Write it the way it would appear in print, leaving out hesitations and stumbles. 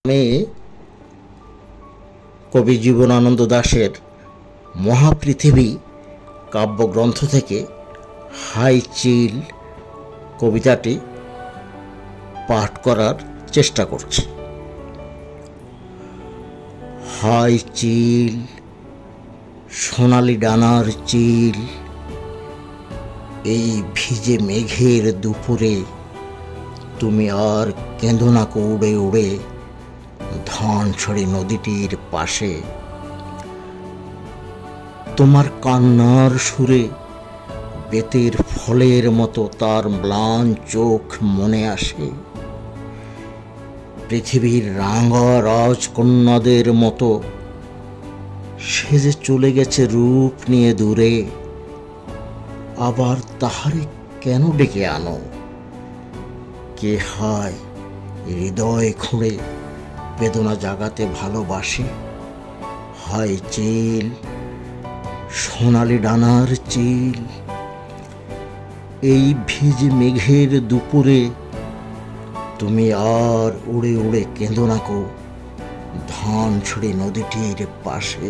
আমি কবি জীবনানন্দ দাশের মহাপৃথিবী কাব্যগ্রন্থ থেকে হাই চিল কবিতাটি পাঠ করার চেষ্টা করছি। হাই চিল, সোনালি ডানার চিল, এই ভিজে মেঘের দুপুরে তুমি আর কেঁদো না কো উড়ে উড়ে ধানছড়ি নদীটির পাশে। তোমার কান্নার সুরে বেতের ফলের মতো তার ম্লান চোখ মনে আসে। পৃথিবীর রাঙা রাজকন্যাদের মতো সে যে চলে গেছে রূপ নিয়ে দূরে। আবার তাহারে কেন ডেকে আনো? কে হায় হৃদয় খুঁড়ে বেদনা জাগাতে ভালোবাসে? হায় চিল, সোনালি ডানার চিল, এই ভিজে মেঘের দুপুরে তুমি আর উড়ে উড়ে কেঁদো না কো ধানছড়ি নদীটির পাশে।